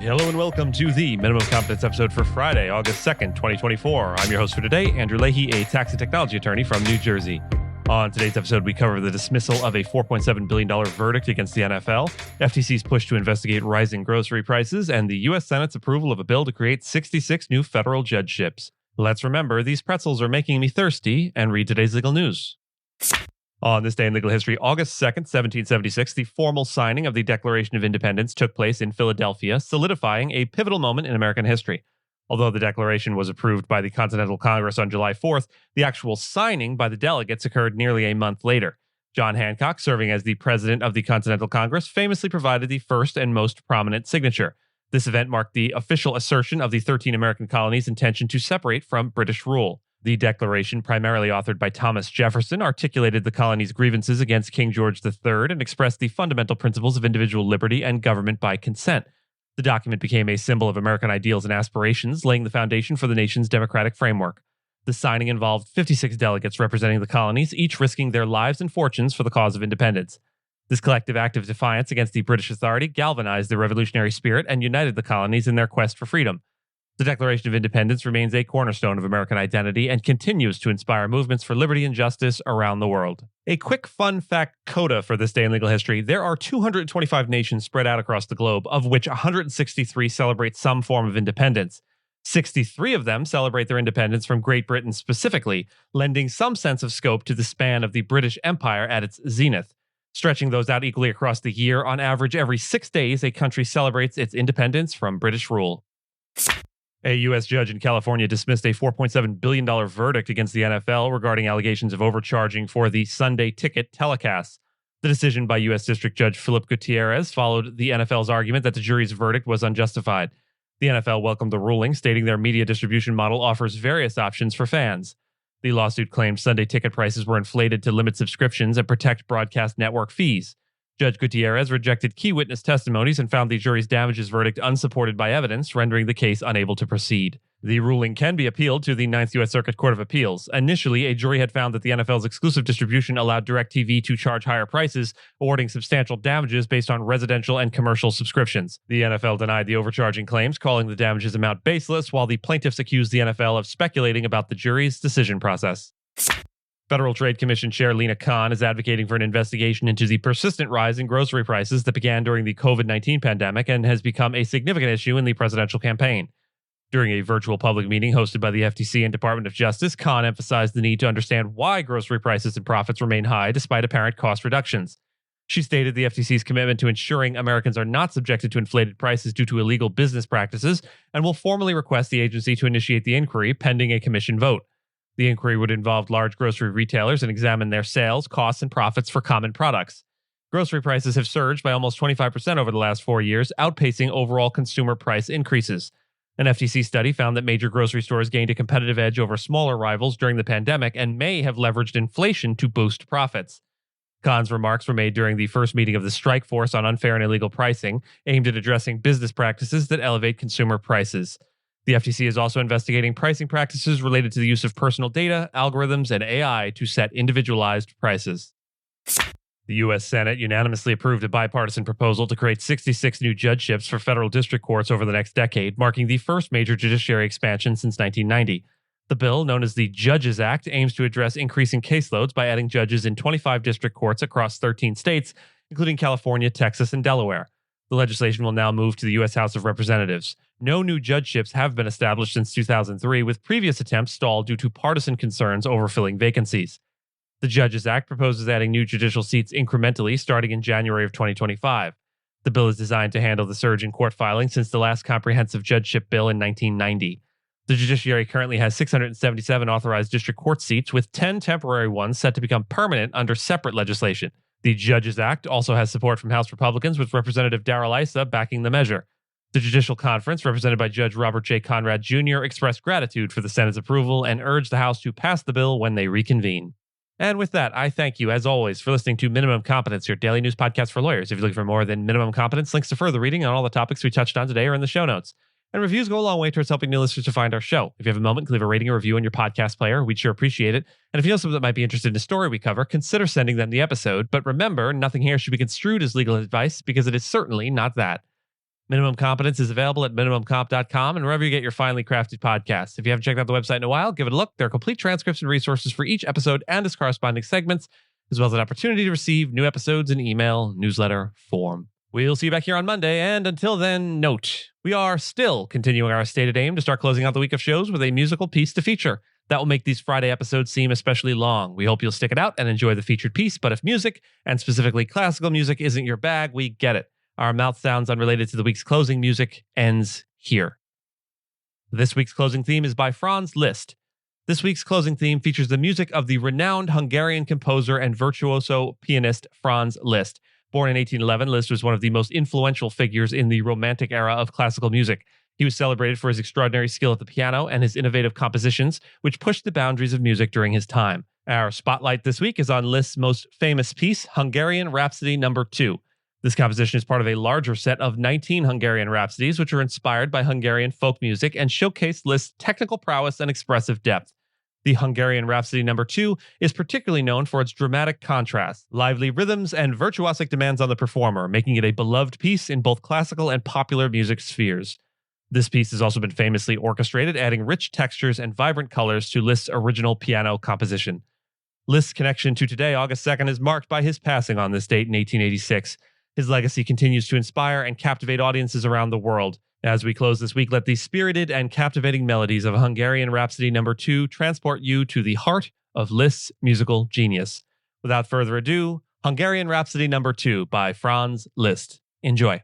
Hello and welcome to the Minimum Competence episode for Friday, August 2nd, 2024. I'm your host for today, Andrew Leahy, a tax and technology attorney from New Jersey. On today's episode, we cover the dismissal of a $4.7 billion verdict against the NFL, FTC's push to investigate rising grocery prices, and the U.S. Senate's approval of a bill to create 66 new federal judgeships. Let's remember, these pretzels are making me thirsty, and read today's legal news. On this day in legal history, August 2nd, 1776, the formal signing of the Declaration of Independence took place in Philadelphia, solidifying a pivotal moment in American history. Although the Declaration was approved by the Continental Congress on July 4th, the actual signing by the delegates occurred nearly a month later. John Hancock, serving as the president of the Continental Congress, famously provided the first and most prominent signature. This event marked the official assertion of the 13 American colonies' intention to separate from British rule. The Declaration, primarily authored by Thomas Jefferson, articulated the colonies' grievances against King George III and expressed the fundamental principles of individual liberty and government by consent. The document became a symbol of American ideals and aspirations, laying the foundation for the nation's democratic framework. The signing involved 56 delegates representing the colonies, each risking their lives and fortunes for the cause of independence. This collective act of defiance against the British authority galvanized the revolutionary spirit and united the colonies in their quest for freedom. The Declaration of Independence remains a cornerstone of American identity and continues to inspire movements for liberty and justice around the world. A quick fun fact coda for this day in legal history: there are 225 nations spread out across the globe, of which 163 celebrate some form of independence. 63 of them celebrate their independence from Great Britain specifically, lending some sense of scope to the span of the British Empire at its zenith. Stretching those out equally across the year, on average, every 6 days, a country celebrates its independence from British rule. A U.S. judge in California dismissed a $4.7 billion verdict against the NFL regarding allegations of overcharging for the Sunday ticket telecasts. The decision by U.S. District Judge Philip Gutierrez followed the NFL's argument that the jury's verdict was unjustified. The NFL welcomed the ruling, stating their media distribution model offers various options for fans. The lawsuit claimed Sunday ticket prices were inflated to limit subscriptions and protect broadcast network fees. Judge Gutierrez rejected key witness testimonies and found the jury's damages verdict unsupported by evidence, rendering the case unable to proceed. The ruling can be appealed to the Ninth U.S. Circuit Court of Appeals. Initially, a jury had found that the NFL's exclusive distribution allowed DirecTV to charge higher prices, awarding substantial damages based on residential and commercial subscriptions. The NFL denied the overcharging claims, calling the damages amount baseless, while the plaintiffs accused the NFL of speculating about the jury's decision process. Federal Trade Commission Chair Lina Khan is advocating for an investigation into the persistent rise in grocery prices that began during the COVID-19 pandemic and has become a significant issue in the presidential campaign. During a virtual public meeting hosted by the FTC and Department of Justice, Khan emphasized the need to understand why grocery prices and profits remain high despite apparent cost reductions. She stated the FTC's commitment to ensuring Americans are not subjected to inflated prices due to illegal business practices and will formally request the agency to initiate the inquiry pending a commission vote. The inquiry would involve large grocery retailers and examine their sales, costs, and profits for common products. Grocery prices have surged by almost 25% over the last 4 years, outpacing overall consumer price increases. An FTC study found that major grocery stores gained a competitive edge over smaller rivals during the pandemic and may have leveraged inflation to boost profits. Khan's remarks were made during the first meeting of the Strike Force on Unfair and Illegal Pricing, aimed at addressing business practices that elevate consumer prices. The FTC is also investigating pricing practices related to the use of personal data, algorithms, and AI to set individualized prices. The U.S. Senate unanimously approved a bipartisan proposal to create 66 new judgeships for federal district courts over the next decade, marking the first major judiciary expansion since 1990. The bill, known as the Judges Act, aims to address increasing caseloads by adding judges in 25 district courts across 13 states, including California, Texas, and Delaware. The legislation will now move to the U.S. House of Representatives. No new judgeships have been established since 2003, with previous attempts stalled due to partisan concerns over filling vacancies. The Judges Act proposes adding new judicial seats incrementally starting in January of 2025. The bill is designed to handle the surge in court filings since the last comprehensive judgeship bill in 1990. The judiciary currently has 677 authorized district court seats, with 10 temporary ones set to become permanent under separate legislation. The Judges Act also has support from House Republicans, with Representative Darrell Issa backing the measure. The Judicial Conference, represented by Judge Robert J. Conrad Jr., expressed gratitude for the Senate's approval and urged the House to pass the bill when they reconvene. And with that, I thank you, as always, for listening to Minimum Competence, your daily news podcast for lawyers. If you're looking for more than Minimum Competence, links to further reading on all the topics we touched on today are in the show notes. And reviews go a long way towards helping new listeners to find our show. If you have a moment, leave a rating or review on your podcast player. We'd sure appreciate it. And if you know someone that might be interested in a story we cover, consider sending them the episode. But remember, nothing here should be construed as legal advice because it is certainly not that. Minimum Competence is available at minimumcomp.com and wherever you get your finely crafted podcasts. If you haven't checked out the website in a while, give it a look. There are complete transcripts and resources for each episode and its corresponding segments, as well as an opportunity to receive new episodes in email, newsletter, form. We'll see you back here on Monday, and until then, note, we are still continuing our stated aim to start closing out the week of shows with a musical piece to feature. That will make these Friday episodes seem especially long. We hope you'll stick it out and enjoy the featured piece, but if music, and specifically classical music, isn't your bag, we get it. Our mouth sounds unrelated to the week's closing music ends here. This week's closing theme is by Franz Liszt. This week's closing theme features the music of the renowned Hungarian composer and virtuoso pianist Franz Liszt. Born in 1811, Liszt was one of the most influential figures in the Romantic era of classical music. He was celebrated for his extraordinary skill at the piano and his innovative compositions, which pushed the boundaries of music during his time. Our spotlight this week is on Liszt's most famous piece, Hungarian Rhapsody No. 2. This composition is part of a larger set of 19 Hungarian rhapsodies, which are inspired by Hungarian folk music and showcase Liszt's technical prowess and expressive depth. The Hungarian Rhapsody No. 2 is particularly known for its dramatic contrast, lively rhythms, and virtuosic demands on the performer, making it a beloved piece in both classical and popular music spheres. This piece has also been famously orchestrated, adding rich textures and vibrant colors to Liszt's original piano composition. Liszt's connection to today, August 2nd, is marked by his passing on this date in 1886. His legacy continues to inspire and captivate audiences around the world. As we close this week, let the spirited and captivating melodies of Hungarian Rhapsody No. 2 transport you to the heart of Liszt's musical genius. Without further ado, Hungarian Rhapsody No. 2 by Franz Liszt. Enjoy.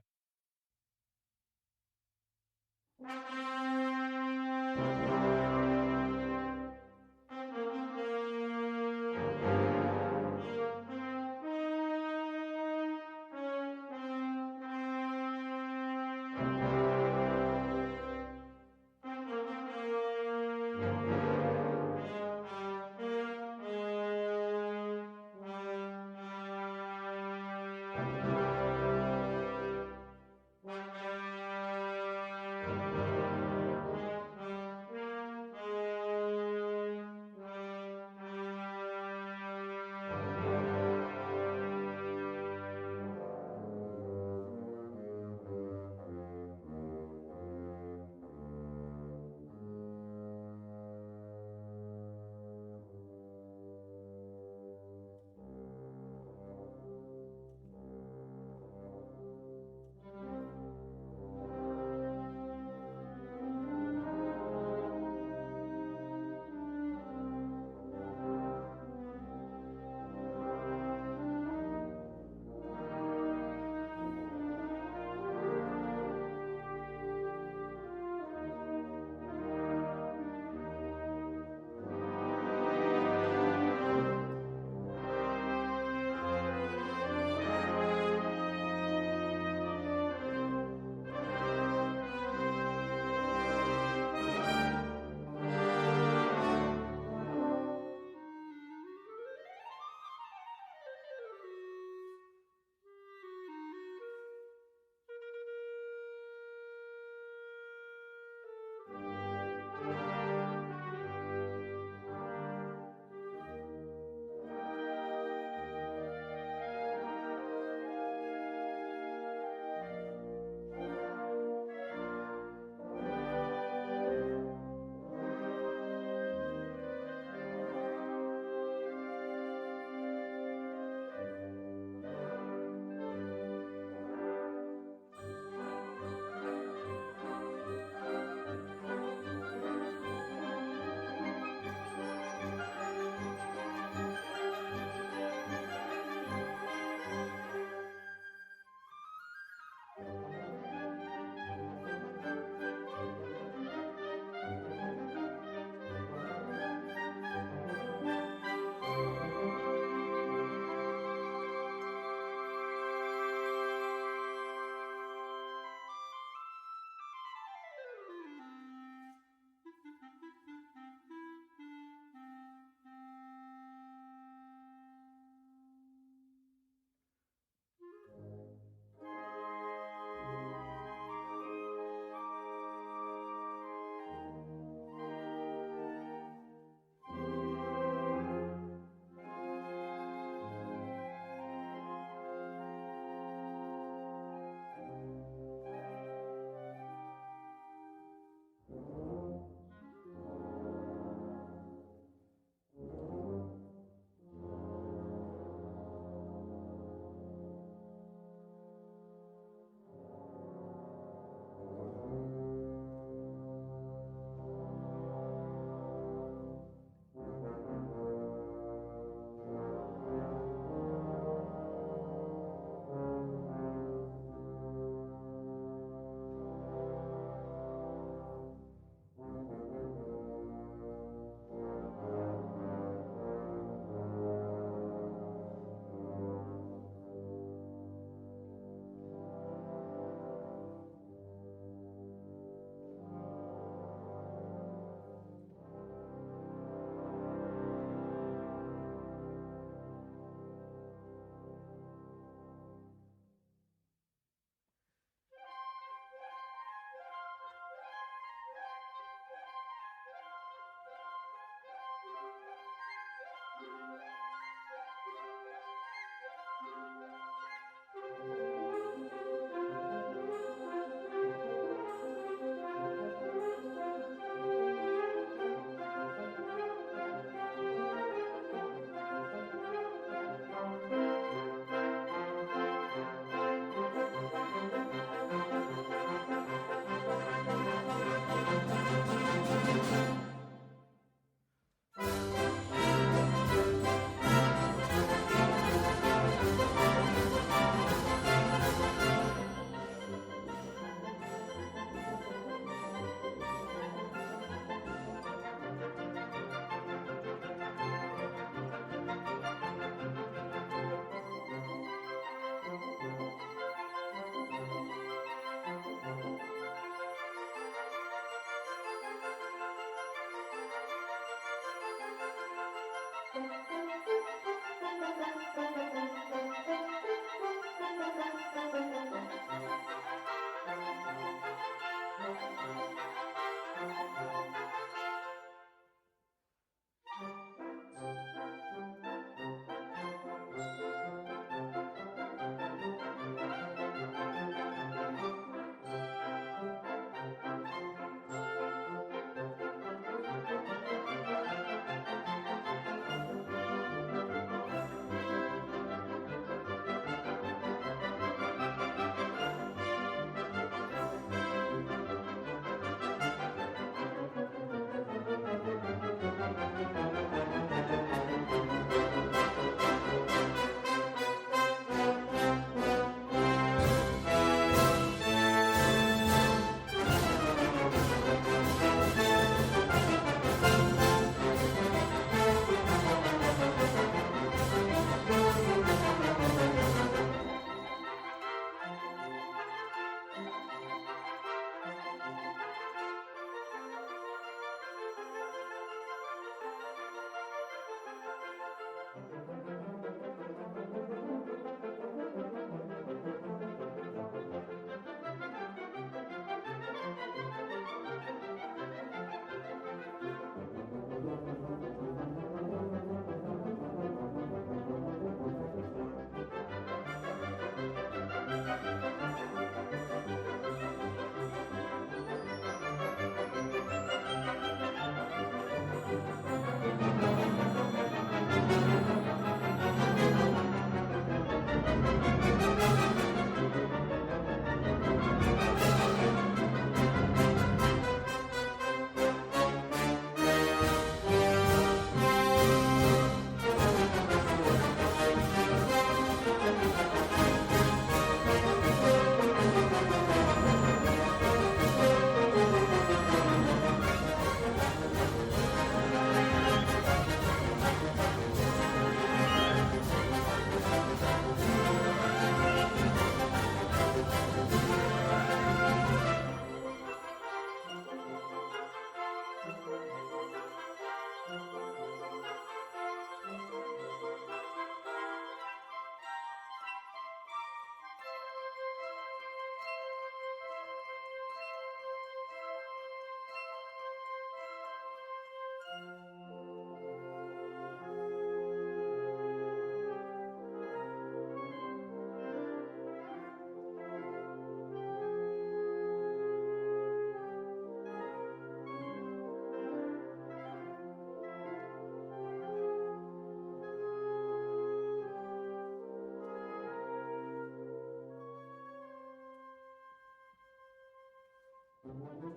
Thank